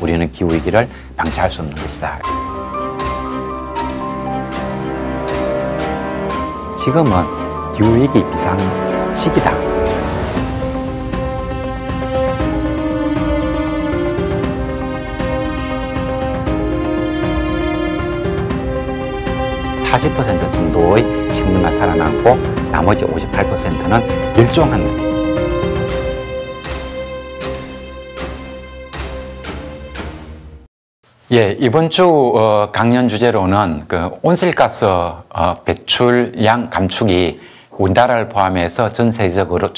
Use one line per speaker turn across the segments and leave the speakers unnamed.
우리는 기후위기를 방치할 수 없는 것이다. 지금은 기후위기 비상 시기다. (40% 정도의 식물만 살아남고 나머지 58%는 멸종한. 예, 이번 주 강연 주제로는 그 온실가스 배출량 감축이 우리나라를 포함해서 전 세계적으로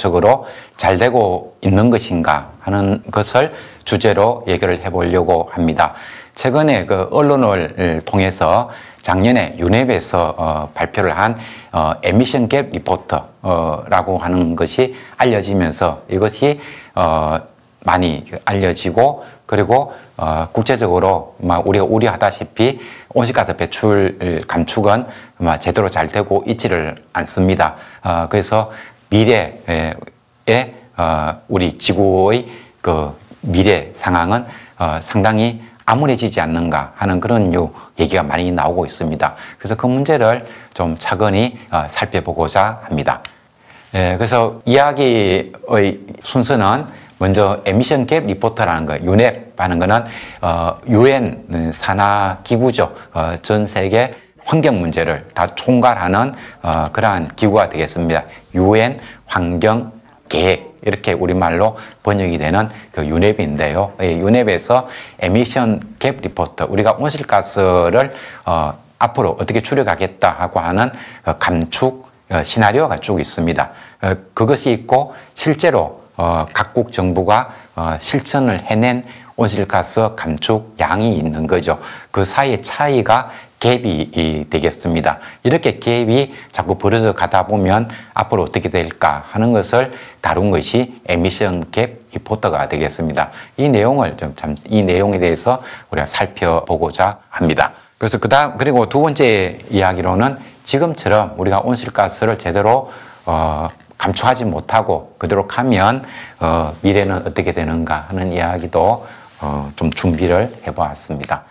잘 되고 있는 것인가 하는 것을 주제로 얘기를 해보려고 합니다. 최근에 그 언론을 통해서 작년에 유럽에서 발표를 한 에미션 갭 리포트라고 하는 것이 알려지면서 이것이 많이 알려지고, 그리고 국제적으로 우리가 우려하다시피 온실가스 배출 감축은 제대로 잘 되고 있지를 않습니다. 그래서 미래에 우리 지구의 그 미래 상황은 상당히 암울해지지 않는가 하는 그런 얘기가 많이 나오고 있습니다. 그래서 그 문제를 좀 차근히 살펴보고자 합니다. 그래서 이야기의 순서는 먼저 에미션 갭 리포트라는 거, UNEP 하는 거는 UN 산하 기구죠. 전 세계 환경 문제를 다 총괄하는 그러한 기구가 되겠습니다. UN 환경 계획, 이렇게 우리말로 번역이 되는 그 UNEP인데요. UNEP에서 에미션 갭 리포트, 우리가 온실가스를 앞으로 어떻게 줄여가겠다 하고 하는 감축 시나리오가 쭉 있습니다. 그것이 있고 실제로 각국 정부가 실천을 해낸 온실가스 감축 양이 있는 거죠. 그 사이의 차이가 갭이 되겠습니다. 이렇게 갭이 자꾸 벌어져 가다 보면 앞으로 어떻게 될까 하는 것을 다룬 것이 에미션 갭 리포트가 되겠습니다. 이 내용을 이 내용에 대해서 우리가 살펴보고자 합니다. 그래서 그리고 두 번째 이야기로는 지금처럼 우리가 온실가스를 제대로 감축하지 못하고 그대로 가면 미래는 어떻게 되는가 하는 이야기도 좀 준비를 해보았습니다.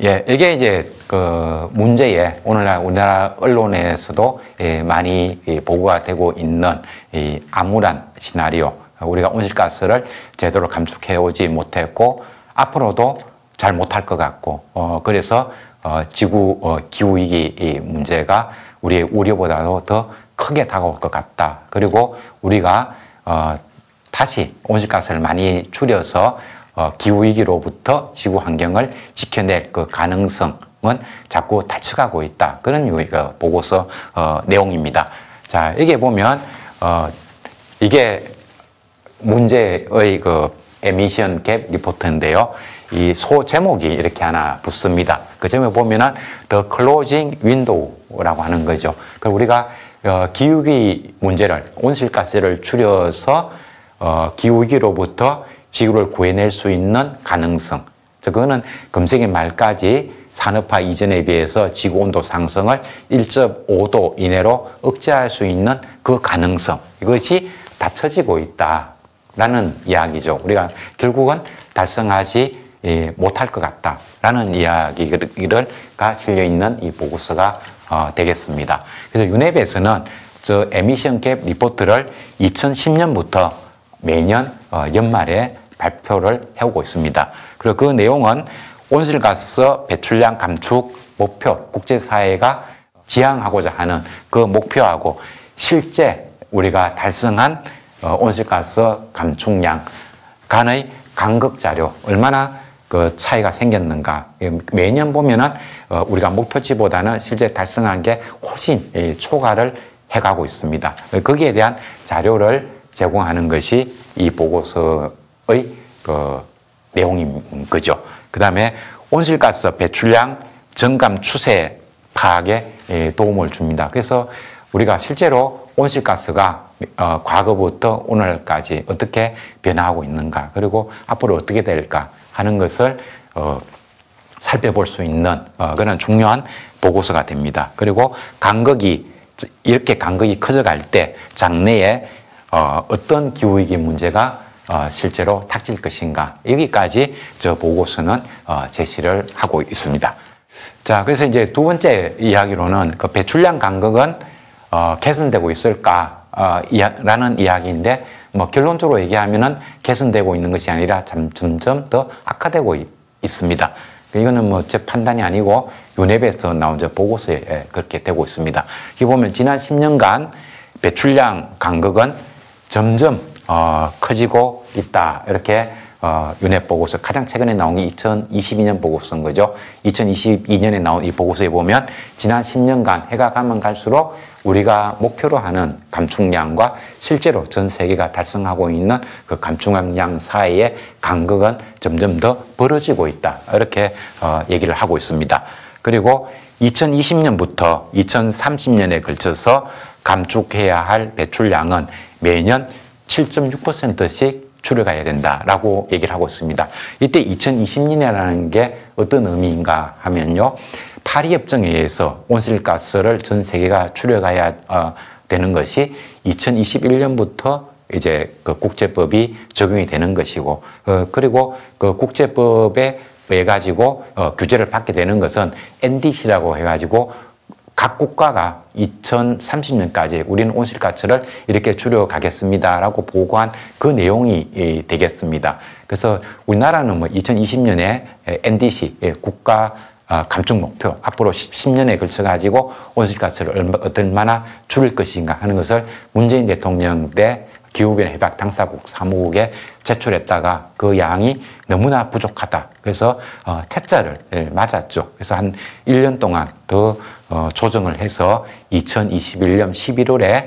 예, 이게 이제 그 문제에 오늘날 우리나라 언론에서도 많이 보고가 되고 있는 이 암울한 시나리오, 우리가 온실가스를 제대로 감축해 오지 못했고 앞으로도 잘 못할 것 같고 그래서 기후위기 문제가 우리의 우려보다도 더 크게 다가올 것 같다. 그리고 우리가 다시 온실가스를 많이 줄여서 기후위기로부터 지구 환경을 지켜낼 그 가능성은 자꾸 닫혀가고 있다. 그런 보고서 내용입니다. 자, 여기에 보면 이게 문제의 그 에미션 갭 리포트인데요. 이 제목이 이렇게 하나 붙습니다. 그 제목에 보면은 The Closing Window라고 하는 거죠. 그 우리가 기후위기 문제를, 온실가스를 줄여서 기후위기로부터 지구를 구해낼 수 있는 가능성. 그거는 금세기 말까지 산업화 이전에 비해서 지구온도 상승을 1.5도 이내로 억제할 수 있는 그 가능성. 이것이 닫혀지고 있다라는 이야기죠. 우리가 결국은 달성하지 못할 것 같다라는 이야기가 실려있는 이 보고서가 되겠습니다. 그래서 유럽에서는 저 에미션 갭 리포트를 2010년부터 매년 연말에 발표를 해오고 있습니다. 그리고 그 내용은 온실가스 배출량 감축 목표, 국제사회가 지향하고자 하는 그 목표하고 실제 우리가 달성한 온실가스 감축량 간의 간극자료, 얼마나 그 차이가 생겼는가. 매년 보면은 우리가 목표치보다는 실제 달성한 게 훨씬 초과를 해가고 있습니다. 거기에 대한 자료를 제공하는 것이 이 보고서의 그 내용인 거죠. 그 다음에 온실가스 배출량 정감 추세 파악에 도움을 줍니다. 그래서 우리가 실제로 온실가스가 과거부터 오늘까지 어떻게 변화하고 있는가, 그리고 앞으로 어떻게 될까 하는 것을 살펴볼 수 있는 그런 중요한 보고서가 됩니다. 그리고 이렇게 간극이 커져갈 때 장래에 어떤 기후위기 문제가 실제로 닥칠 것인가, 여기까지 저 보고서는 제시를 하고 있습니다. 자, 그래서 이제 두 번째 이야기로는 그 배출량 간극은 개선되고 있을까 라는 이야기인데, 뭐 결론적으로 얘기하면은 개선되고 있는 것이 아니라 점점 더 악화되고 있습니다. 이거는 뭐 제 판단이 아니고 유네베에서 나온 저 보고서에 그렇게 되고 있습니다. 여기 보면 지난 10년간 배출량 간극은 점점 커지고 있다, 이렇게 유네 보고서, 가장 최근에 나온 게 2022년 보고서인 거죠. 2022년에 나온 이 보고서에 보면 지난 10년간 해가 가면 갈수록 우리가 목표로 하는 감축량과 실제로 전 세계가 달성하고 있는 그 감축량 사이의 간극은 점점 더 벌어지고 있다, 이렇게 얘기를 하고 있습니다. 그리고 2020년부터 2030년에 걸쳐서 감축해야 할 배출량은 매년 7.6%씩 줄여가야 된다라고 얘기를 하고 있습니다. 이때 2020년이라는 게 어떤 의미인가 하면요, 파리협정에 의해서 온실가스를 전 세계가 줄여가야 되는 것이 2021년부터 이제 그 국제법이 적용이 되는 것이고, 그리고 그 국제법에 가지고 규제를 받게 되는 것은 NDC라고 해가지고 각 국가가 2030년까지 우리는 온실가스를 이렇게 줄여가겠습니다라고 보고한 그 내용이 되겠습니다. 그래서 우리나라는 뭐 2020년에 NDC 국가 감축 목표, 앞으로 10년에 걸쳐 가지고 온실가스를 얼마나 줄일 것인가 하는 것을 문재인 대통령 때 기후변화 협약 당사국 사무국에 제출했다가 그 양이 너무나 부족하다, 그래서 퇴짜를 맞았죠. 그래서 한 1년 동안 더 조정을 해서 2021년 11월에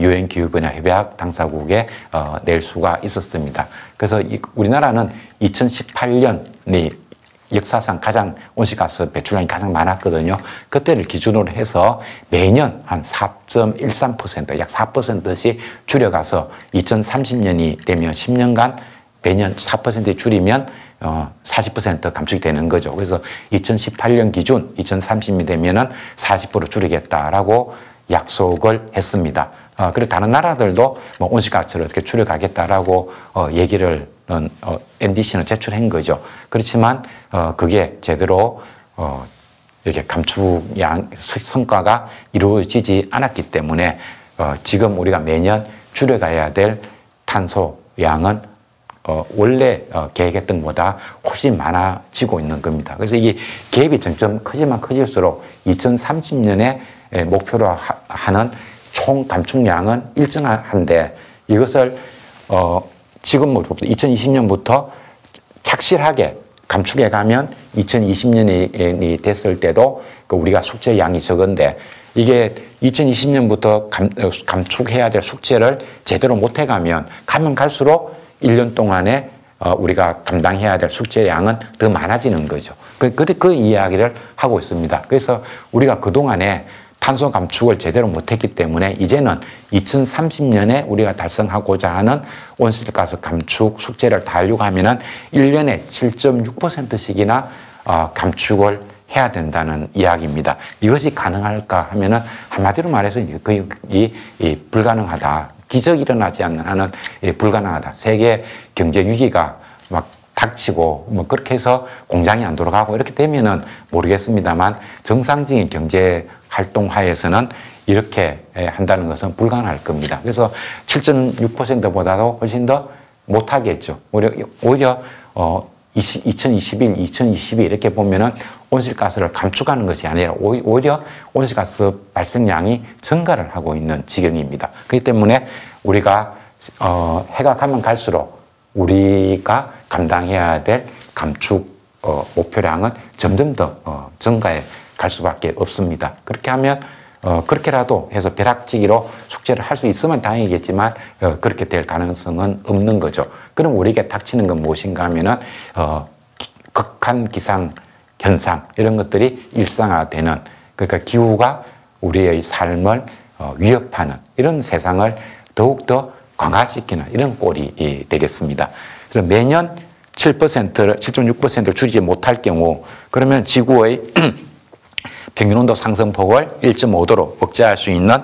유엔 기후변화 협약 당사국에 낼 수가 있었습니다. 그래서 우리나라는 2018년이 역사상 가장 온실가스 배출량이 가장 많았거든요. 그때를 기준으로 해서 매년 한 4.13%, 약 4%씩 줄여가서 2030년이 되면 10년간 매년 4% 줄이면 40% 감축이 되는 거죠. 그래서 2018년 기준 2030년이 되면은 40% 줄이겠다라고 약속을 했습니다. 그리고 다른 나라들도 뭐 온실가스를 어떻게 줄여가겠다라고 얘기를 NDC는 제출한 거죠. 그렇지만 그게 제대로 이렇게 감축량 성과가 이루어지지 않았기 때문에 지금 우리가 매년 줄여가야 될 탄소 양은 원래 계획했던 것보다 훨씬 많아지고 있는 겁니다. 그래서 이게 갭이 점점 커지면 커질수록 2030년에 목표로 하는 총 감축량은 일정한데, 이것을 지금부터 2020년부터 착실하게 감축해 가면 2020년이 됐을 때도 우리가 숙제 양이 적은데, 이게 2020년부터 감축해야 될 숙제를 제대로 못 해가면 가면 갈수록 1년 동안에 우리가 감당해야 될 숙제 양은 더 많아지는 거죠. 그 이야기를 하고 있습니다. 그래서 우리가 그동안에 탄소 감축을 제대로 못했기 때문에 이제는 2030년에 우리가 달성하고자 하는 온실가스 감축 숙제를 다 하려고 하면은 1년에 7.6%씩이나 감축을 해야 된다는 이야기입니다. 이것이 가능할까 하면은 한마디로 말해서 거의 불가능하다. 기적이 일어나지 않는 한은 불가능하다. 세계 경제 위기가 막 닥치고 뭐 그렇게 해서 공장이 안 돌아가고 이렇게 되면은 모르겠습니다만, 정상적인 경제 활동 하에서는 이렇게 한다는 것은 불가능할 겁니다. 그래서 7.6%보다도 훨씬 더 못하겠죠. 오히려 2021, 2022 이렇게 보면은 온실가스를 감축하는 것이 아니라 오히려 온실가스 발생량이 증가를 하고 있는 지경입니다. 그렇기 때문에 우리가 해가 가면 갈수록 우리가 감당해야 될 감축 목표량은 점점 더 증가해 갈 수밖에 없습니다. 그렇게 하면 그렇게라도 해서 벼락치기로 숙제를 할 수 있으면 다행이겠지만 그렇게 될 가능성은 없는 거죠. 그럼 우리에게 닥치는 건 무엇인가 하면은 극한 기상 현상 이런 것들이 일상화되는, 그러니까 기후가 우리의 삶을 위협하는 이런 세상을 더욱더 강화시키는 이런 꼴이 되겠습니다. 그래서 매년 7.6%를 줄이지 못할 경우, 그러면 지구의 평균온도 상승폭을 1.5도로 억제할 수 있는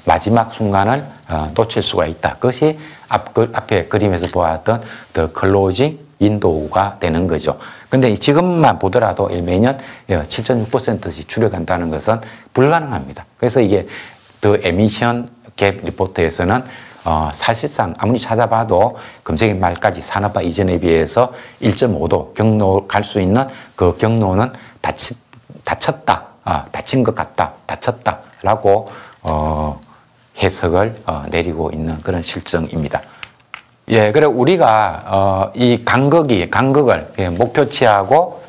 마지막 순간을 놓칠 수가 있다. 그것이 앞에 그림에서 보았던 더 클로징 윈도우가 되는 거죠. 근데 지금만 보더라도 매년 7.6%씩 줄여간다는 것은 불가능합니다. 그래서 이게 더 에미션 갭 리포트에서는 사실상 아무리 찾아봐도 금세기 말까지 산업화 이전에 비해서 1.5도 경로 갈 수 있는 그 경로는 닫혔다, 닫힌 것 같다, 닫혔다라고 해석을 내리고 있는 그런 실정입니다. 예, 그래 우리가 이 간극을 목표치하고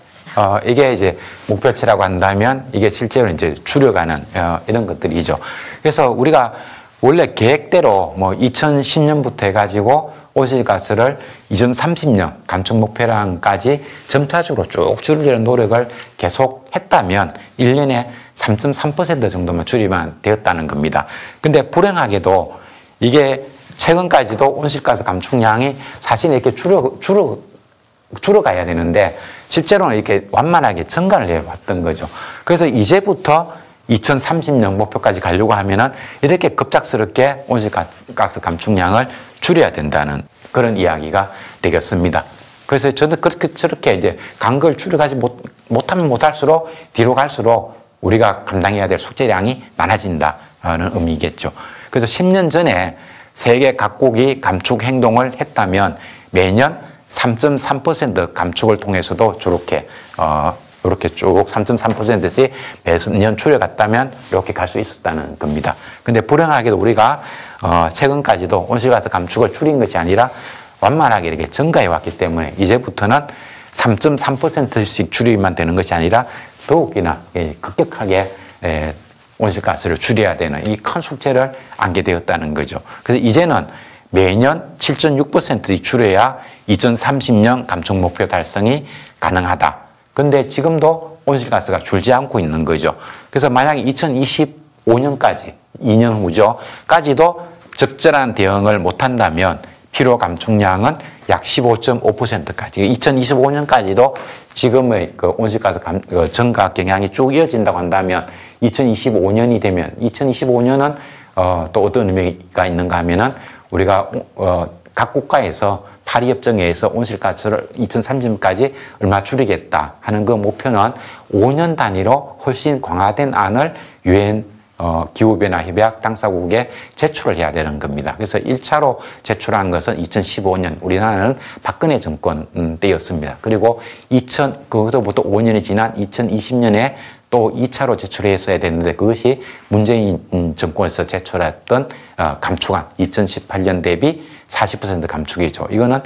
이게 이제 목표치라고 한다면 이게 실제로 이제 줄여가는 이런 것들이죠. 그래서 우리가 원래 계획대로 뭐 2010년부터 해가지고 온실가스를 2030년 감축 목표량까지 점차적으로 쭉 줄이려는 노력을 계속 했다면 1년에 3.3% 정도만 줄이면 되었다는 겁니다. 근데 불행하게도 이게 최근까지도 온실가스 감축량이 사실 이렇게 줄어가야 되는데 실제로는 이렇게 완만하게 증가를 해왔던 거죠. 그래서 이제부터 2030년 목표까지 가려고 하면은 이렇게 급작스럽게 온실가스 감축량을 줄여야 된다는 그런 이야기가 되겠습니다. 그래서 저도 저렇게 이제 간극을 줄여가지 못하면 못할수록 뒤로 갈수록 우리가 감당해야 될 숙제량이 많아진다는 의미겠죠. 그래서 10년 전에 세계 각국이 감축 행동을 했다면 매년 3.3% 감축을 통해서도 저렇게 이렇게 쭉 3.3%씩 매년 줄여갔다면 이렇게 갈 수 있었다는 겁니다. 근데 불행하게도 우리가 최근까지도 온실가스 감축을 줄인 것이 아니라 완만하게 이렇게 증가해 왔기 때문에 이제부터는 3.3%씩 줄이면 되는 것이 아니라 더욱이나 급격하게 온실가스를 줄여야 되는 이 큰 숙제를 안게 되었다는 거죠. 그래서 이제는 매년 7.6%씩 줄여야 2030년 감축 목표 달성이 가능하다. 근데 지금도 온실가스가 줄지 않고 있는 거죠. 그래서 만약에 2025년까지, 2년 후죠, 까지도 적절한 대응을 못한다면 필요 감축량은 약 15.5%까지, 2025년까지도 지금의 그 온실가스 증가 경향이 쭉 이어진다고 한다면 2025년이 되면, 2025년은 또 어떤 의미가 있는가 하면은 우리가 각 국가에서 파리협정에서 온실가스를 2030년까지 얼마 줄이겠다 하는 그 목표는 5년 단위로 훨씬 강화된 안을 유엔 기후변화 협약 당사국에 제출을 해야 되는 겁니다. 그래서 1차로 제출한 것은 2015년 우리나라는 박근혜 정권 때였습니다. 그리고 그것부터 5년이 지난 2020년에 또 2차로 제출했어야 됐는데 그것이 문재인 정권에서 제출했던 감축안 2018년 대비 40% 감축이죠. 이거는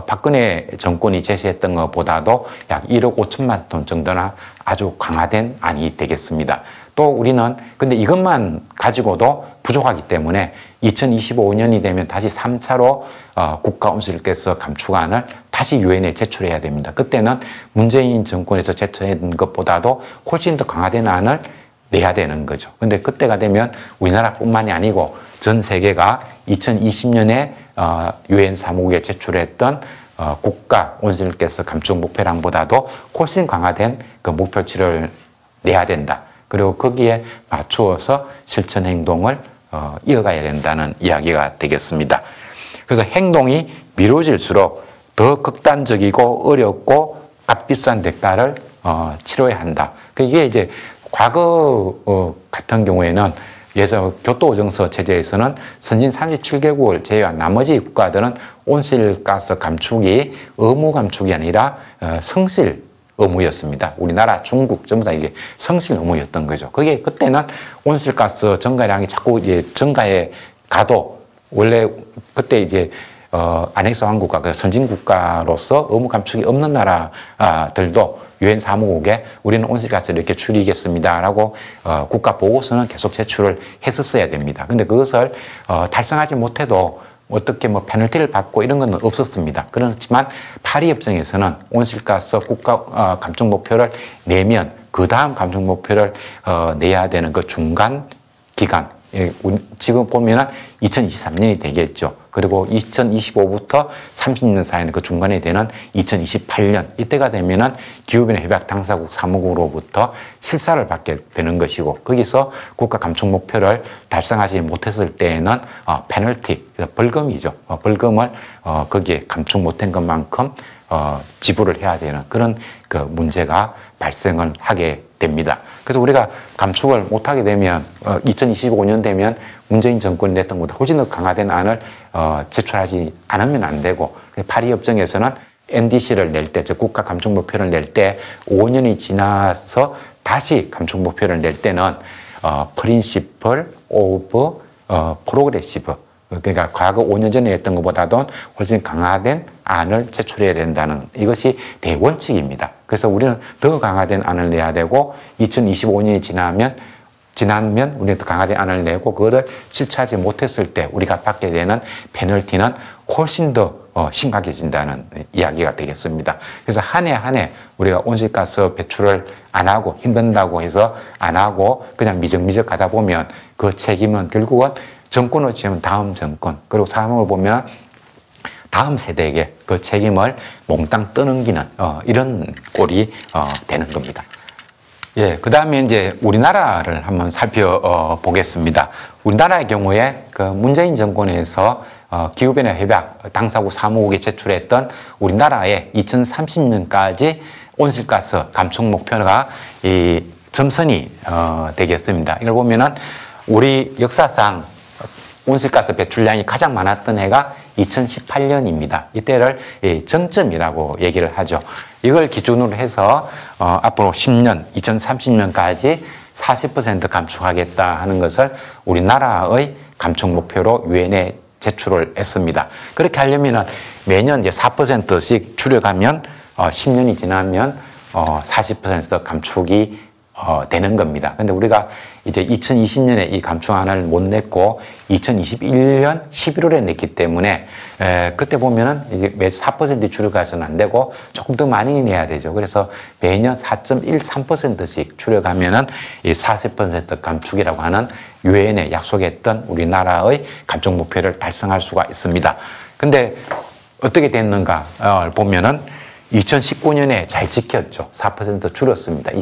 박근혜 정권이 제시했던 것보다도 약 1억 5천만 톤 정도나 아주 강화된 안이 되겠습니다. 또 우리는 근데 이것만 가지고도 부족하기 때문에 2025년이 되면 다시 3차로 국가 온실가스 감축안을 다시 유엔에 제출해야 됩니다. 그때는 문재인 정권에서 제출한 것보다도 훨씬 더 강화된 안을 내야 되는 거죠. 근데 그때가 되면 우리나라뿐만이 아니고 전 세계가 2020년에 유엔 사무국에 제출했던 국가 온실가스 감축 목표량보다도 훨씬 강화된 그 목표치를 내야 된다. 그리고 거기에 맞추어서 실천 행동을 이어가야 된다는 이야기가 되겠습니다. 그래서 행동이 미뤄질수록 더 극단적이고 어렵고 값비싼 대가를 치러야 한다. 이게 이제 과거 같은 경우에는 예전 교토오정서 체제에서는 선진 37개국을 제외한 나머지 국가들은 온실가스 감축이 의무 감축이 아니라 성실 의무였습니다. 우리나라, 중국 전부 다 이게 성실 의무였던 거죠. 그게 그때는 온실가스 증가량이 자꾸 증가해 가도 원래 그때 이제 안핵서 왕국가 그 선진국가로서 의무 감축이 없는 나라들도 유엔 사무국에 우리는 온실가스를 이렇게 줄이겠습니다라고 국가 보고서는 계속 제출을 했었어야 됩니다. 근데 그것을 달성하지 못해도 어떻게 뭐 페널티를 받고 이런 건 없었습니다. 그렇지만 파리협정에서는 온실가스 국가 감축 목표를 내면 그 다음 감축 목표를 내야 되는 그 중간 기간 지금 보면은 2023년이 되겠죠. 그리고 2025부터 30년 사이는 그 중간에 되는 2028년 이때가 되면은 기후변화 협약 당사국 사무국으로부터 실사를 받게 되는 것이고 거기서 국가 감축 목표를 달성하지 못했을 때에는 페널티 벌금이죠. 벌금을 거기에 감축 못한 것만큼 지불을 해야 되는 그런 그 문제가 발생을 하게 됩니다. 그래서 우리가 감축을 못하게 되면 2025년 되면 문재인 정권이 냈던 것보다 훨씬 더 강화된 안을 제출하지 않으면 안 되고 파리 협정에서는 NDC를 낼 때, 즉 국가 감축 목표를 낼 때 5년이 지나서 다시 감축 목표를 낼 때는 Principle of Progressive 그러니까 과거 5년 전에 했던 것보다도 훨씬 강화된 안을 제출해야 된다는 이것이 대원칙입니다. 그래서 우리는 더 강화된 안을 내야 되고 2025년이 지나면 우리는 더 강화된 안을 내고 그거를 실천하지 못했을 때 우리가 받게 되는 페널티는 훨씬 더 심각해진다는 이야기가 되겠습니다. 그래서 한 해 한 해 우리가 온실가스 배출을 안 하고 힘든다고 해서 안 하고 그냥 미적미적 가다 보면 그 책임은 결국은 정권을 지으면 다음 정권 그리고 사람을 보면 다음 세대에게 그 책임을 몽땅 떠넘기는 이런 꼴이 되는 겁니다. 예, 그 다음에 이제 우리나라를 한번 살펴보겠습니다. 우리나라의 경우에 그 문재인 정권에서 기후변화 협약 당사국 사무국에 제출했던 우리나라의 2030년까지 온실가스 감축 목표가 이 점선이 되겠습니다. 이걸 보면은 우리 역사상 온실가스 배출량이 가장 많았던 해가 2018년입니다. 이때를 정점이라고 얘기를 하죠. 이걸 기준으로 해서 앞으로 10년, 2030년까지 40% 감축하겠다 하는 것을 우리나라의 감축 목표로 유엔에 제출을 했습니다. 그렇게 하려면 매년 이제 4%씩 줄여가면 10년이 지나면 40% 감축이 되는 겁니다. 근데 우리가 이제 2020년에 이 감축안을 못 냈고 2021년 11월에 냈기 때문에 그때 보면은 이게 매 4% 줄여가서는 안 되고 조금 더 많이 내야 되죠. 그래서 매년 4.13%씩 줄여가면은 이 40% 감축이라고 하는 유엔에 약속했던 우리나라의 감축 목표를 달성할 수가 있습니다. 근데 어떻게 됐는가 보면은 2019년에 잘 지켰죠. 4% 줄였습니다.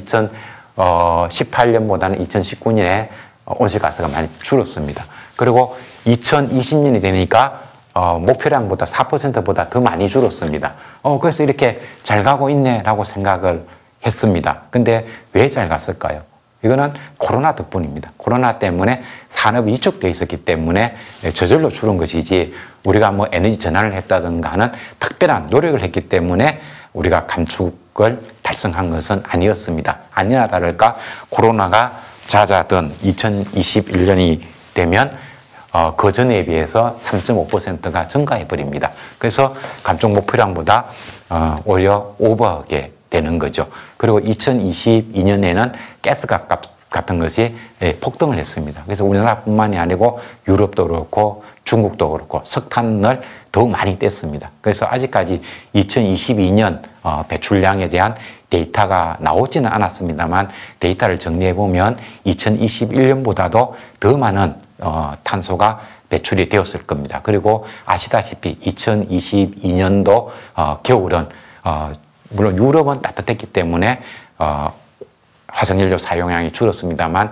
18년보다는 2019년에 온실가스가 많이 줄었습니다. 그리고 2020년이 되니까 목표량보다 4%보다 더 많이 줄었습니다. 그래서 이렇게 잘 가고 있네라고 생각을 했습니다. 근데 왜 잘 갔을까요? 이거는 코로나 덕분입니다. 코로나 때문에 산업이 위축되어 있었기 때문에 저절로 줄은 것이지 우리가 뭐 에너지 전환을 했다든가 하는 특별한 노력을 했기 때문에 우리가 감축을 달성한 것은 아니었습니다. 아니나 다를까 코로나가 잦아든 2021년이 되면 그 전에 비해서 3.5%가 증가해버립니다. 그래서 감축 목표량보다 오히려 오버하게 되는 거죠. 그리고 2022년에는 가스값 같은 것이 폭등을 했습니다. 그래서 우리나라뿐만이 아니고 유럽도 그렇고 중국도 그렇고 석탄을 더욱 많이 뗐습니다. 그래서 아직까지 2022년 배출량에 대한 데이터가 나오지는 않았습니다만 데이터를 정리해 보면 2021년보다도 더 많은 탄소가 배출이 되었을 겁니다. 그리고 아시다시피 2022년도 겨울은 물론 유럽은 따뜻했기 때문에 화석연료 사용량이 줄었습니다만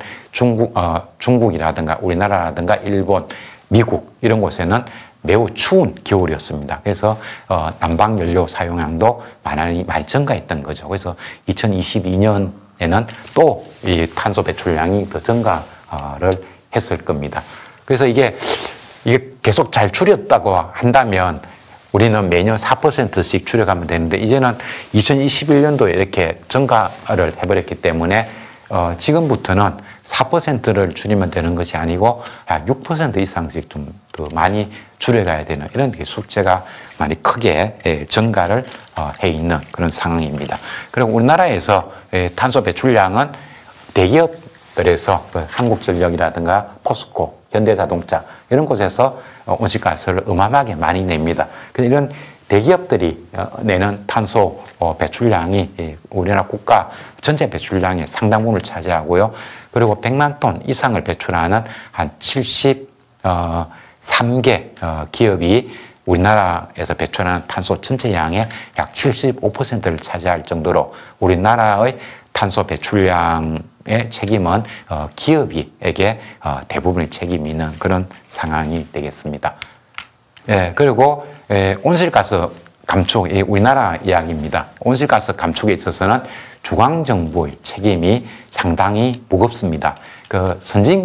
중국이라든가 우리나라라든가 일본, 미국 이런 곳에는 매우 추운 겨울이었습니다. 그래서 난방연료 사용량도 많이 증가했던 거죠. 그래서 2022년에는 또 이 탄소 배출량이 더 증가를 했을 겁니다. 그래서 이게 계속 잘 줄였다고 한다면 우리는 매년 4%씩 줄여가면 되는데 이제는 2021년도에 이렇게 증가를 해버렸기 때문에 지금부터는 4%를 줄이면 되는 것이 아니고 6% 이상씩 좀 더 많이 줄여가야 되는 이런 숙제가 많이 크게 증가를 해 있는 그런 상황입니다. 그리고 우리나라에서 탄소 배출량은 대기업들에서 한국전력이라든가 포스코, 현대자동차 이런 곳에서 온실가스를 어마어마하게 많이 냅니다. 이런 대기업들이 내는 탄소 배출량이 우리나라 국가 전체 배출량의 상당 부분을 차지하고요. 그리고 100만 톤 이상을 배출하는 한 73개 기업이 우리나라에서 배출하는 탄소 전체 양의 약 75%를 차지할 정도로 우리나라의 탄소 배출량의 책임은 기업에게 대부분의 책임이 있는 그런 상황이 되겠습니다. 예, 그리고 온실가스 감축, 우리나라 이야기입니다. 온실가스 감축에 있어서는 중앙정부의 책임이 상당히 무겁습니다.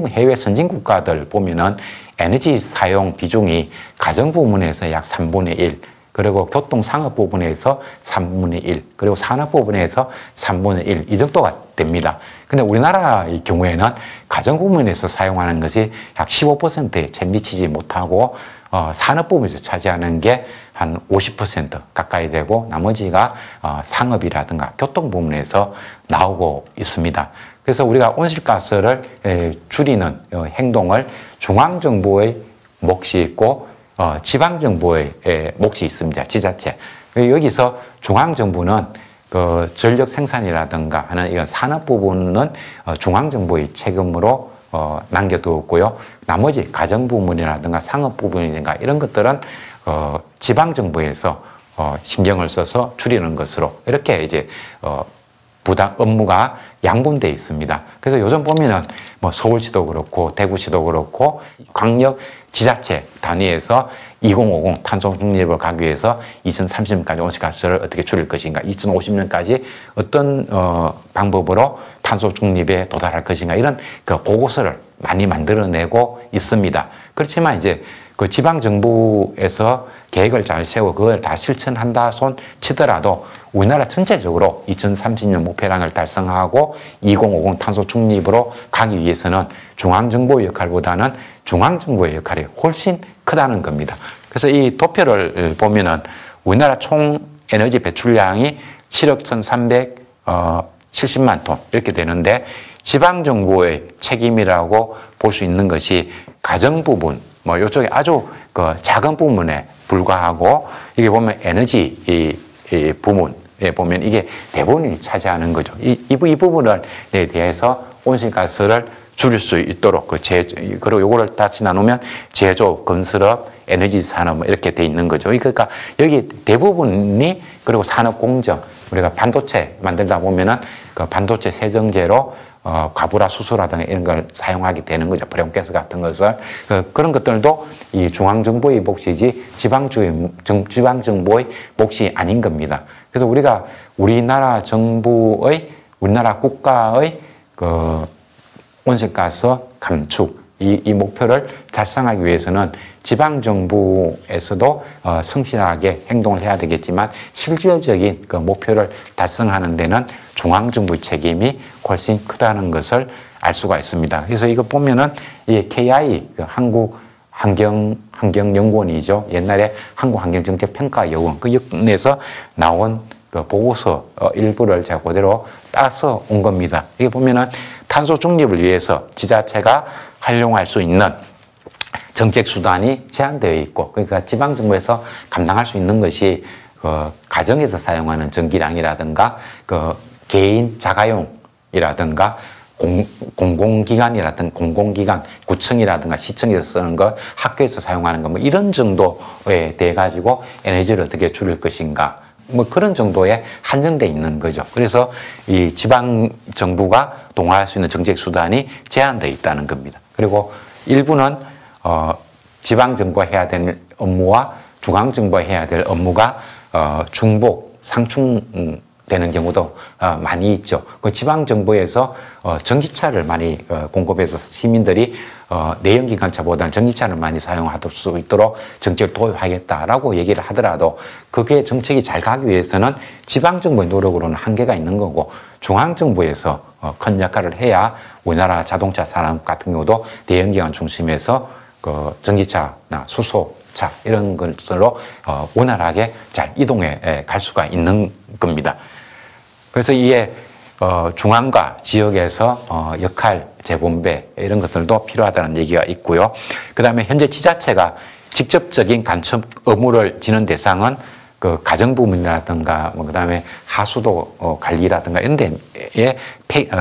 해외 선진 국가들 보면은 에너지 사용 비중이 가정 부문에서 약 3분의 1, 그리고 교통 상업 부분에서 3분의 1, 그리고 산업 부분에서 3분의 1, 이 정도가 됩니다. 근데 우리나라의 경우에는 가정 부문에서 사용하는 것이 약 15%에 채 미치지 못하고 산업 부분에서 차지하는 게 한 50% 가까이 되고 나머지가 상업이라든가 교통 부문에서 나오고 있습니다. 그래서 우리가 온실가스를 줄이는 행동을 중앙정부의 몫이 있고 지방정부의 몫이 있습니다. 지자체. 여기서 중앙정부는 전력 생산이라든가 하는 이런 산업 부분은 중앙정부의 책임으로 남겨두었고요. 나머지 가정 부문이라든가 상업 부분이든가 이런 것들은 지방정부에서 신경을 써서 줄이는 것으로 이렇게 이제 부담 업무가 양분되어 있습니다. 그래서 요즘 보면은 뭐 서울시도 그렇고 대구시도 그렇고 광역 지자체 단위에서 2050 탄소 중립을 가기 위해서 2030년까지 온실가스를 어떻게 줄일 것인가, 2050년까지 어떤 방법으로 탄소 중립에 도달할 것인가, 이런 보고서를 많이 만들어내고 있습니다. 그렇지만 이제 지방 정부에서 계획을 잘 세우고 그걸 다 실천한다 손 치더라도 우리나라 전체적으로 2030년 목표량을 달성하고 2050 탄소 중립으로 가기 위해서는 중앙정부의 역할보다는 중앙정부의 역할이 훨씬 크다는 겁니다. 그래서 이 도표를 보면은 우리나라 총 에너지 배출량이 7억 1,370만 톤 이렇게 되는데 지방정부의 책임이라고 볼 수 있는 것이 가정 부분, 뭐 이쪽에 아주 작은 부분에 불과하고 이게 보면 에너지 이 부문에 보면 이게 대부분이 차지하는 거죠. 이 부분에 대해서 온실가스를 줄일 수 있도록 그리고 요거를 다시 나누면 제조, 건설업, 에너지 산업 이렇게 돼 있는 거죠. 그러니까 여기 대부분이 그리고 산업 공정, 우리가 반도체 만들다 보면은 그 반도체 세정제로 과부라 수소라든가 이런 걸 사용하게 되는 거죠. 프레온가스 같은 것을. 그런 것들도 이 중앙정부의 몫이지 지방정부의 몫이 아닌 겁니다. 그래서 우리가 우리나라 정부의, 우리나라 국가의 온실가스 감축, 이 목표를 달성하기 위해서는 지방정부에서도 성실하게 행동을 해야 되겠지만 실질적인 목표를 달성하는 데는 중앙정부의 책임이 훨씬 크다는 것을 알 수가 있습니다. 그래서 이거 보면은 이 KI, 한국환경연구원이죠. 옛날에 한국환경정책평가연구원, 그 연에서 나온 보고서 일부를 제가 그대로 따서 온 겁니다. 이게 보면은 탄소 중립을 위해서 지자체가 활용할 수 있는 정책 수단이 제한되어 있고, 그러니까 지방정부에서 감당할 수 있는 것이 가정에서 사용하는 전기량이라든가 개인 자가용이라든가 공공기관, 구청이라든가 시청에서 쓰는 것, 학교에서 사용하는 것, 뭐 이런 정도에 대해 가지고 에너지를 어떻게 줄일 것인가, 뭐 그런 정도에 한정돼 있는 거죠. 그래서 이 지방 정부가 동원할 수 있는 정책 수단이 제한되어 있다는 겁니다. 그리고 일부는 지방 정부가 해야 되는 업무와 중앙 정부가 해야 될 업무가 중복, 상충되는 경우도 많이 있죠. 그 지방 정부에서 전기차를 많이 공급해서 시민들이 내연기관차보다는 전기차를 많이 사용할 수 있도록 정책을 도입하겠다라고 얘기를 하더라도 그게 정책이 잘 가기 위해서는 지방정부의 노력으로는 한계가 있는 거고 중앙정부에서 큰 역할을 해야 우리나라 자동차 산업 같은 경우도 내연기관 중심에서 전기차나 수소차 이런 것으로 원활하게 잘 이동해 갈 수가 있는 겁니다. 그래서 이에 중앙과 지역에서 역할 재분배 이런 것들도 필요하다는 얘기가 있고요. 그 다음에 현재 지자체가 직접적인 간첩 의무를 지는 대상은 그 가정 부문이라든가 뭐 그다음에 하수도 관리라든가 이런 데에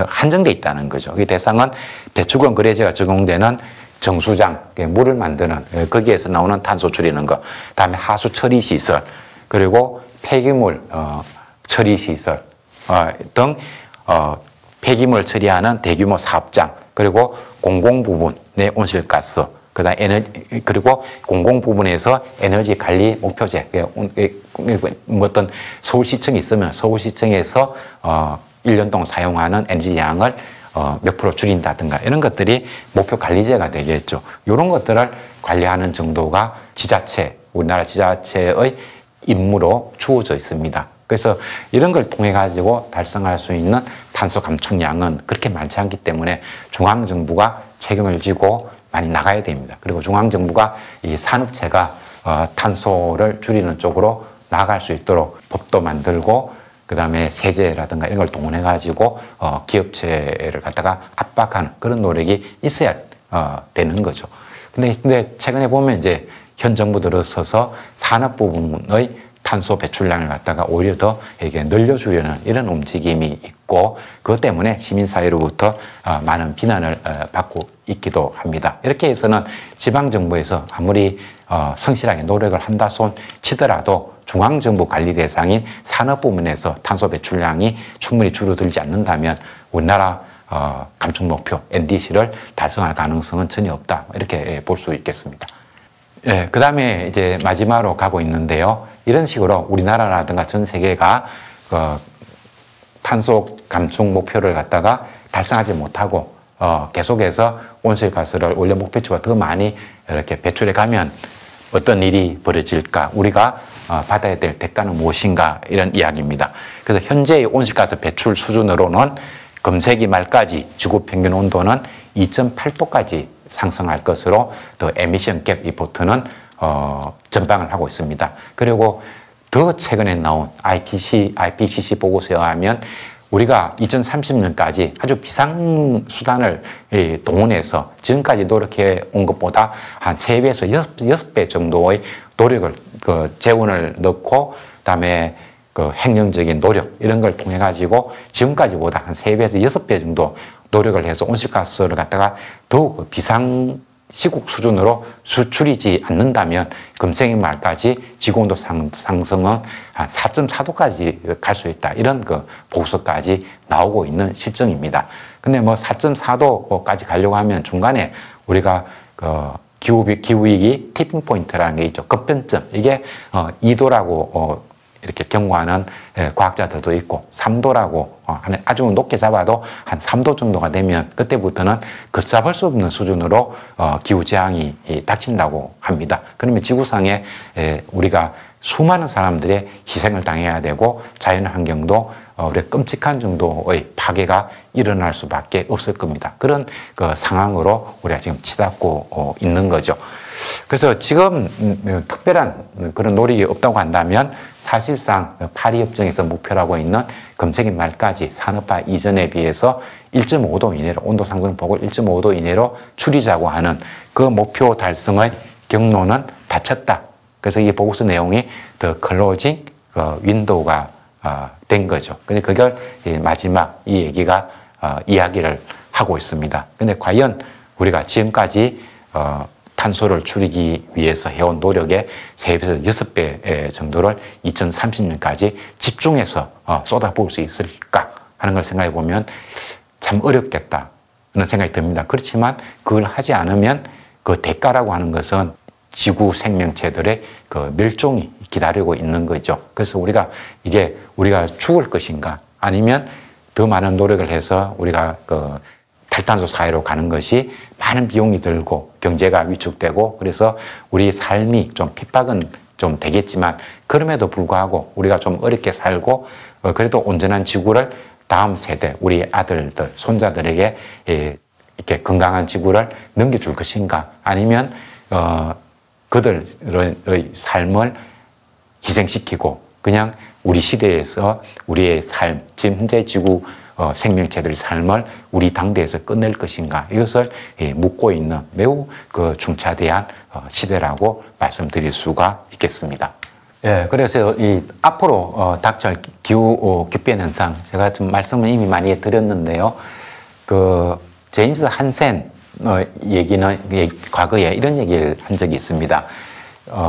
한정돼 있다는 거죠. 이 대상은 배출권 거래제가 적용되는 정수장, 물을 만드는 거기에서 나오는 탄소 줄이는 거, 그다음에 하수 처리 시설, 그리고 폐기물 처리 시설 등 폐기물 처리하는 대규모 사업장, 그리고 공공 부분의 온실가스, 그다음 그리고 공공 부분에서 에너지 관리 목표제, 어떤 서울시청이 있으면 서울시청에서 1년 동안 사용하는 에너지 양을 몇 프로 줄인다든가 이런 것들이 목표 관리제가 되겠죠. 이런 것들을 관리하는 정도가 우리나라 지자체의 임무로 주어져 있습니다. 그래서 이런 걸 통해 가지고 달성할 수 있는 탄소 감축량은 그렇게 많지 않기 때문에 중앙정부가 책임을 지고 많이 나가야 됩니다. 그리고 중앙정부가 이 산업체가 탄소를 줄이는 쪽으로 나아갈 수 있도록 법도 만들고, 그 다음에 세제라든가 이런 걸 동원해 가지고 기업체를 갖다가 압박하는 그런 노력이 있어야 되는 거죠. 근데 최근에 보면 이제 현 정부 들어서서 산업 부분의 탄소 배출량을 갖다가 오히려 더 이렇게 늘려주려는 이런 움직임이 있고, 그것 때문에 시민사회로부터 많은 비난을 받고 있기도 합니다. 이렇게 해서는 지방정부에서 아무리 성실하게 노력을 한다 손 치더라도 중앙정부 관리 대상인 산업 부문에서 탄소 배출량이 충분히 줄어들지 않는다면 우리나라 감축 목표 NDC를 달성할 가능성은 전혀 없다, 이렇게 볼 수 있겠습니다. 예, 그 다음에 이제 마지막으로 가고 있는데요. 이런 식으로 우리나라라든가 전 세계가 탄소 감축 목표를 갖다가 달성하지 못하고 계속해서 온실가스를 원래 목표치보다 더 많이 이렇게 배출해 가면 어떤 일이 벌어질까? 우리가 받아야 될 대가는 무엇인가? 이런 이야기입니다. 그래서 현재의 온실가스 배출 수준으로는 금세기 말까지 지구 평균 온도는 2.8도까지 상승할 것으로 더 에미션 갭 리포트는 전방을 하고 있습니다. 그리고 더 최근에 나온 IPCC 보고서에 의하면 우리가 2030년까지 아주 비상수단을 동원해서 지금까지 노력해 온 것보다 한 3배에서 6배 정도의 노력을, 재원을 넣고, 그다음에 행정적인 노력, 이런 걸 통해 가지고 지금까지보다 한 3배에서 6배 정도 노력을 해서 온실가스를 갖다가 더욱 비상시국 수준으로 줄이지 않는다면 금생의 말까지 지구온도 상승은 한 4.4도까지 갈 수 있다, 이런 보고서까지 나오고 있는 실정입니다. 근데 뭐 4.4도까지 가려고 하면 중간에 우리가 기후위기 티핑 포인트라는 게 있죠. 급변점. 이게 2도라고 이렇게 경고하는 과학자들도 있고, 3도라고 아주 높게 잡아도 한 3도 정도가 되면 그때부터는 걷잡을 수 없는 수준으로 기후재앙이 닥친다고 합니다. 그러면 지구상에 우리가 수많은 사람들의 희생을 당해야 되고, 자연환경도 우리 끔찍한 정도의 파괴가 일어날 수밖에 없을 겁니다. 그런 상황으로 우리가 지금 치닫고 있는 거죠. 그래서 지금 특별한 그런 노력이 없다고 한다면 사실상 파리협정에서 목표라고 있는 금세기 말까지 산업화 이전에 비해서 1.5도 이내로, 온도 상승폭을 1.5도 이내로 줄이자고 하는 그 목표 달성의 경로는 닫혔다. 그래서 이 보고서 내용이 더 클로징 윈도우가 된 거죠. 근데 그걸 마지막 이 얘기가 이야기를 하고 있습니다. 근데 과연 우리가 지금까지 탄소를 줄이기 위해서 해온 노력의 3배에서 6배 정도를 2030년까지 집중해서 쏟아부을 수 있을까 하는 걸 생각해 보면 참 어렵겠다 하는 생각이 듭니다. 그렇지만 그걸 하지 않으면 그 대가라고 하는 것은 지구 생명체들의 멸종이 기다리고 있는 거죠. 그래서 우리가 죽을 것인가, 아니면 더 많은 노력을 해서 우리가 탈탄소 사회로 가는 것이 많은 비용이 들고 경제가 위축되고, 그래서 우리 삶이 좀 핍박은 좀 되겠지만 그럼에도 불구하고 우리가 좀 어렵게 살고 그래도 온전한 지구를 다음 세대, 우리 아들들, 손자들에게 이렇게 건강한 지구를 넘겨줄 것인가, 아니면 그들의 삶을 희생시키고 그냥 우리 시대에서 우리의 삶, 지금 현재 지구 생명체들의 삶을 우리 당대에서 끝낼 것인가, 이것을 묻고 있는 매우 중차대한 시대라고 말씀드릴 수가 있겠습니다. 예, 그래서 이 앞으로 닥쳐할 기후 기변 현상 제가 좀 말씀을 이미 많이 드렸는데요. 그 제임스 한센 얘기는 과거에 이런 얘기를 한 적이 있습니다.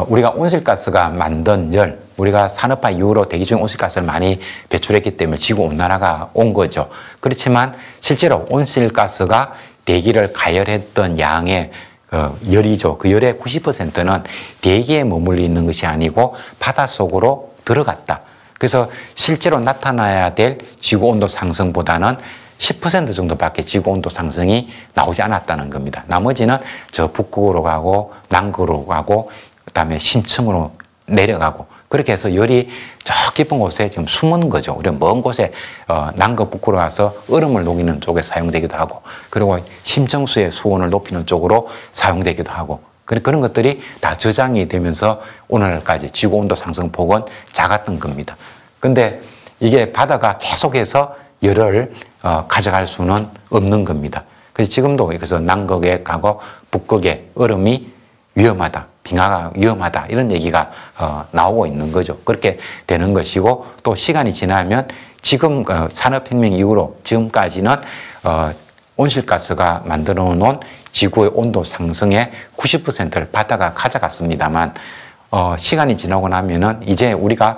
우리가 온실가스가 만든 열, 우리가 산업화 이후로 대기 중 온실가스를 많이 배출했기 때문에 지구 온난화가 온 거죠. 그렇지만 실제로 온실가스가 대기를 가열했던 양의 열이죠. 그 열의 90%는 대기에 머물러 있는 것이 아니고 바닷속으로 들어갔다. 그래서 실제로 나타나야 될 지구온도 상승보다는 10% 정도밖에 지구온도 상승이 나오지 않았다는 겁니다. 나머지는 저 북극으로 가고 남극으로 가고 그다음에 심층으로 내려가고 그렇게 해서 열이 저 깊은 곳에 지금 숨은 거죠. 우리가 먼 곳에 남극 북극으로 가서 얼음을 녹이는 쪽에 사용되기도 하고 그리고 심층수의 수온을 높이는 쪽으로 사용되기도 하고 그런 것들이 다 저장이 되면서 오늘날까지 지구온도 상승폭은 작았던 겁니다. 근데 이게 바다가 계속해서 열을 가져갈 수는 없는 겁니다. 그래서 지금도 그래서 남극에 가고 북극에 얼음이 위험하다. 빙하가 위험하다 이런 얘기가 나오고 있는 거죠. 그렇게 되는 것이고 또 시간이 지나면 지금 산업혁명 이후로 지금까지는 온실가스가 만들어 놓은 지구의 온도 상승의 90%를 바다가 가져갔습니다만 시간이 지나고 나면은 이제 우리가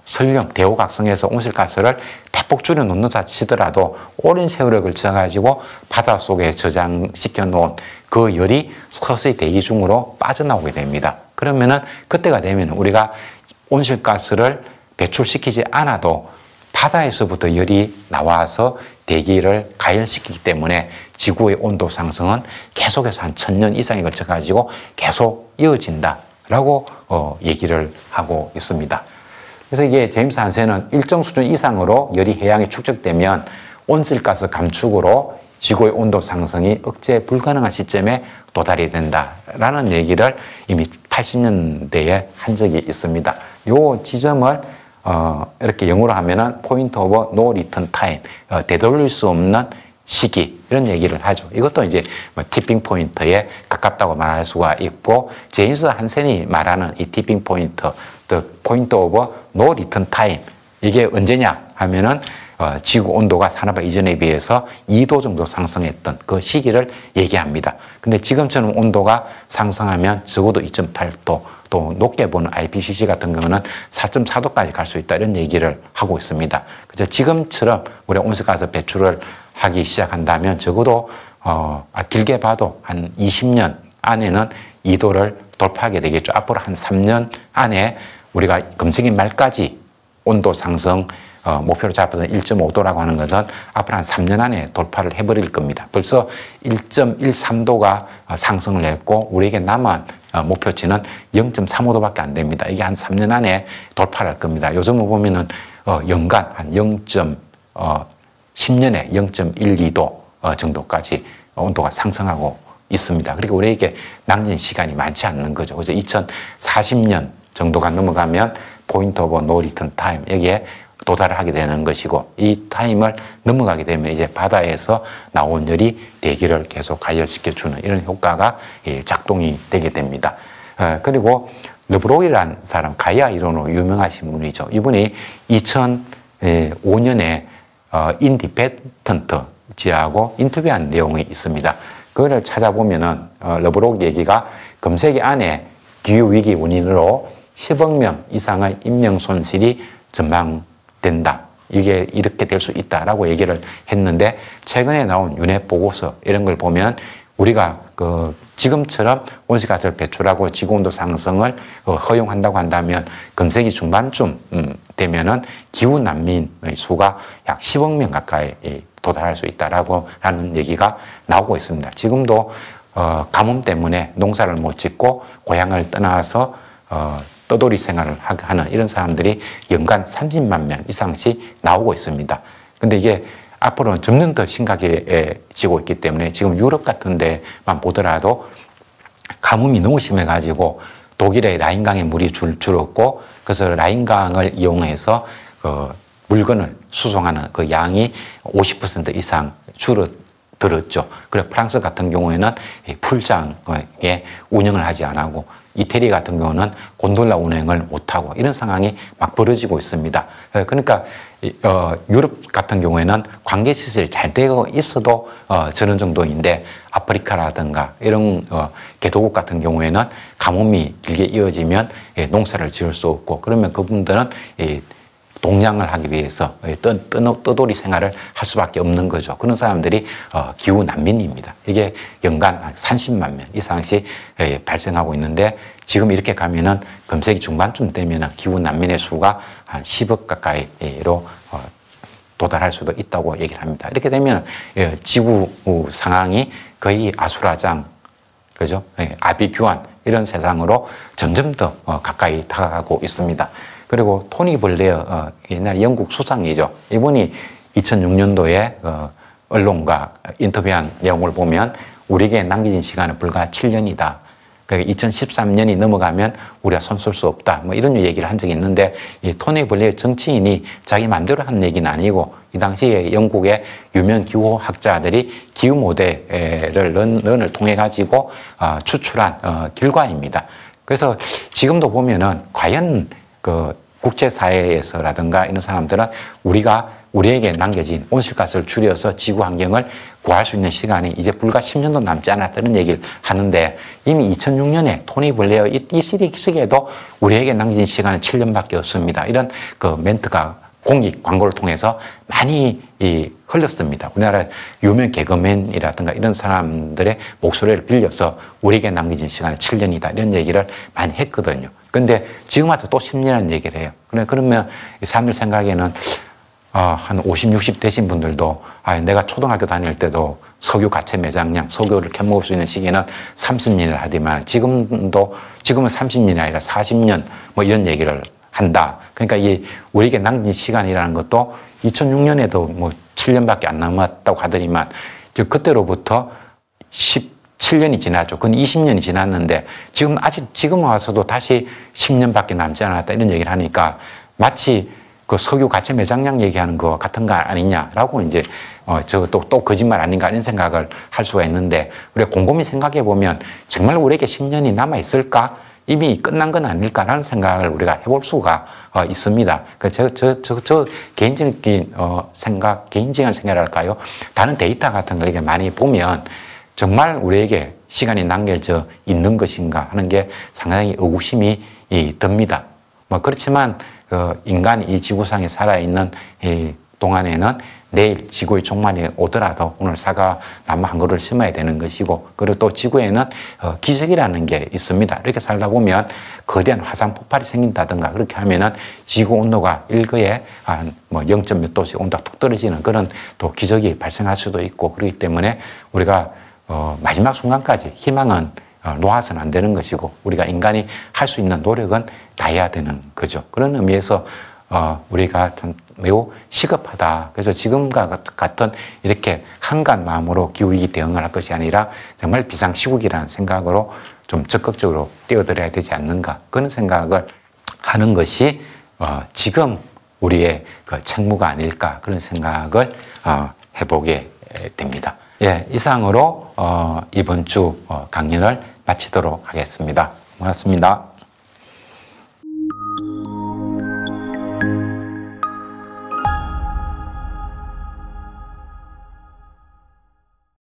설령 대호각성에서 온실가스를 대폭 줄여놓는다 치더라도 오랜 세월에 걸쳐가지고 바닷속에 저장시켜 놓은 그 열이 서서히 대기 중으로 빠져나오게 됩니다. 그러면은 그때가 되면 우리가 온실가스를 배출시키지 않아도 바다에서부터 열이 나와서 대기를 가열시키기 때문에 지구의 온도 상승은 계속해서 한 1000년 이상에 걸쳐가지고 계속 이어진다라고 얘기를 하고 있습니다. 그래서 이게 제임스 한센은 일정 수준 이상으로 열이 해양에 축적되면 온실가스 감축으로 지구의 온도 상승이 억제 불가능한 시점에 도달이 된다라는 얘기를 이미 80년대에 한 적이 있습니다. 요 지점을 이렇게 영어로 하면은 포인트 오브 노 리턴 타임, 되돌릴 수 없는 시기 이런 얘기를 하죠. 이것도 이제 티핑 포인트에 가깝다고 말할 수가 있고 제임스 한센이 말하는 이 티핑 포인트, the point of no return time 이게 언제냐 하면은 지구 온도가 산업화 이전에 비해서 2도 정도 상승했던 그 시기를 얘기합니다. 근데 지금처럼 온도가 상승하면 적어도 2.8도 또 높게 보는 IPCC 같은 경우는 4.4도까지 갈 수 있다 이런 얘기를 하고 있습니다. 그래서 지금처럼 우리 온실가스 배출을 하기 시작한다면 적어도 길게 봐도 한 20년 안에는 2도를 돌파하게 되겠죠. 앞으로 한 3년 안에 우리가 금세기 말까지 온도 상승 목표로 잡아서 1.5도라고 하는 것은 앞으로 한 3년 안에 돌파를 해버릴 겁니다. 벌써 1.13도가 상승을 했고 우리에게 남은 목표치는 0.35도밖에 안 됩니다. 이게 한 3년 안에 돌파를 할 겁니다. 요즘을 보면은 연간 한 10년에 0.12도 정도까지 온도가 상승하고 있습니다. 그리고 우리에게 남는 시간이 많지 않는 거죠. 그래서 2040년 정도가 넘어가면 포인트 오브 노 리턴 타임 여기에 도달을 하게 되는 것이고 이 타임을 넘어가게 되면 이제 바다에서 나온 열이 대기를 계속 가열시켜주는 이런 효과가 작동이 되게 됩니다. 그리고 르브록이라는 사람 가이아 이론으로 유명하신 분이죠. 이분이 2005년에 인디펜던트지하고 인터뷰한 내용이 있습니다. 그거를 찾아보면은 르브록 얘기가 금세기 안에 기후위기 원인으로 10억 명 이상의 인명 손실이 전망된다. 이게 이렇게 될 수 있다라고 얘기를 했는데 최근에 나온 윤회 보고서 이런 걸 보면 우리가 지금처럼 온실가스를 배출하고 지구온도 상승을 허용한다고 한다면 금세기 중반쯤 되면은 기후 난민의 수가 약 10억 명 가까이 도달할 수 있다라고 하는 얘기가 나오고 있습니다. 지금도 가뭄 때문에 농사를 못 짓고 고향을 떠나서 떠돌이 생활을 하는 이런 사람들이 연간 30만 명 이상씩 나오고 있습니다. 근데 이게 앞으로는 점점 더 심각해지고 있기 때문에 지금 유럽 같은 데만 보더라도 가뭄이 너무 심해가지고 독일의 라인강의 물이 줄었고 그래서 라인강을 이용해서 물건을 수송하는 그 양이 50% 이상 들었죠. 그래 프랑스 같은 경우에는 풀장에 운영을 하지 않고 이태리 같은 경우는 곤돌라 운행을 못하고 이런 상황이 막 벌어지고 있습니다. 그러니까 유럽 같은 경우에는 관계시설이 잘 되어 있어도 저런 정도인데 아프리카라든가 이런 개도국 같은 경우에는 가뭄이 길게 이어지면 농사를 지을 수 없고 그러면 그분들은 동양을 하기 위해서 떠돌이 생활을 할 수밖에 없는 거죠. 그런 사람들이 기후 난민입니다. 이게 연간 30만 명 이상씩 발생하고 있는데 지금 이렇게 가면은 금세기 중반쯤 되면은 기후 난민의 수가 한 10억 가까이로 도달할 수도 있다고 얘기를 합니다. 이렇게 되면 지구 상황이 거의 아수라장, 그죠? 아비규환 이런 세상으로 점점 더 가까이 다가가고 있습니다. 그리고 토니 블레어 옛날 영국 수상이죠. 이분이 2006년도에 언론과 인터뷰한 내용을 보면 우리에게 남겨진 시간은 불과 7년이다. 그러니까 2013년이 넘어가면 우리가 손쓸 수 없다. 뭐 이런 얘기를 한 적이 있는데 이 토니 블레어 정치인이 자기 마음대로 한 얘기는 아니고 이 당시에 영국의 유명 기후학자들이 기후 모델을 런을 통해 가지고 추출한 결과입니다. 그래서 지금도 보면은 과연 그 국제사회에서라든가 이런 사람들은 우리에게 남겨진 온실가스를 줄여서 지구 환경을 구할 수 있는 시간이 이제 불과 10년도 남지 않았다는 얘기를 하는데 이미 2006년에 토니 블레어 이 시기에도 우리에게 남겨진 시간은 7년밖에 없습니다. 이런 그 멘트가 공익 광고를 통해서 많이 흘렀습니다. 우리나라 유명 개그맨이라든가 이런 사람들의 목소리를 빌려서 우리에게 남겨진 시간은 7년이다. 이런 얘기를 많이 했거든요. 근데 지금 와서 또 10년이라는 얘기를 해요. 그러면 사람들 생각에는 한 50, 60 되신 분들도 내가 초등학교 다닐 때도 석유 가채 매장량, 석유를 캐먹을 수 있는 시기는 30년을 하지만 지금은 30년이 아니라 40년 뭐 이런 얘기를 한다. 그러니까 우리에게 남긴 시간이라는 것도 2006년에도 뭐 7년밖에 안 남았다고 하더니만 그때로부터 17년이 지났죠. 그건 20년이 지났는데 지금 와서도 다시 10년밖에 남지 않았다 이런 얘기를 하니까 마치 그 석유 가채 매장량 얘기하는 거 같은 거 아니냐라고 이제 저거 또 거짓말 아닌가 이런 생각을 할 수가 있는데 우리가 곰곰이 생각해 보면 정말 우리에게 10년이 남아 있을까? 이미 끝난 건 아닐까라는 생각을 우리가 해볼 수가 있습니다. 저 개인적인 개인적인 생각이랄까요? 다른 데이터 같은 걸 이렇게 많이 보면 정말 우리에게 시간이 남겨져 있는 것인가 하는 게 상당히 의구심이 듭니다. 뭐 그렇지만 인간이 이 지구상에 살아있는 동안에는 내일 지구의 종말이 오더라도 오늘 사과 나무 한 그루를 심어야 되는 것이고 그리고 또 지구에는 기적이라는 게 있습니다. 이렇게 살다 보면 거대한 화산 폭발이 생긴다든가 그렇게 하면은 지구 온도가 일거에 한 뭐 0점 몇 도씩 온도가 툭 떨어지는 그런 또 기적이 발생할 수도 있고 그렇기 때문에 우리가 마지막 순간까지 희망은 놓아서는 안 되는 것이고 우리가 인간이 할 수 있는 노력은 다 해야 되는 거죠. 그런 의미에서 우리가 참 매우 시급하다. 그래서 지금과 같은 이렇게 한간 마음으로 기후위기 대응을 할 것이 아니라 정말 비상시국이라는 생각으로 좀 적극적으로 뛰어들어야 되지 않는가 그런 생각을 하는 것이 지금 우리의 그 책무가 아닐까 그런 생각을 해보게 됩니다. 예, 이상으로 이번 주 강연을 마치도록 하겠습니다. 고맙습니다.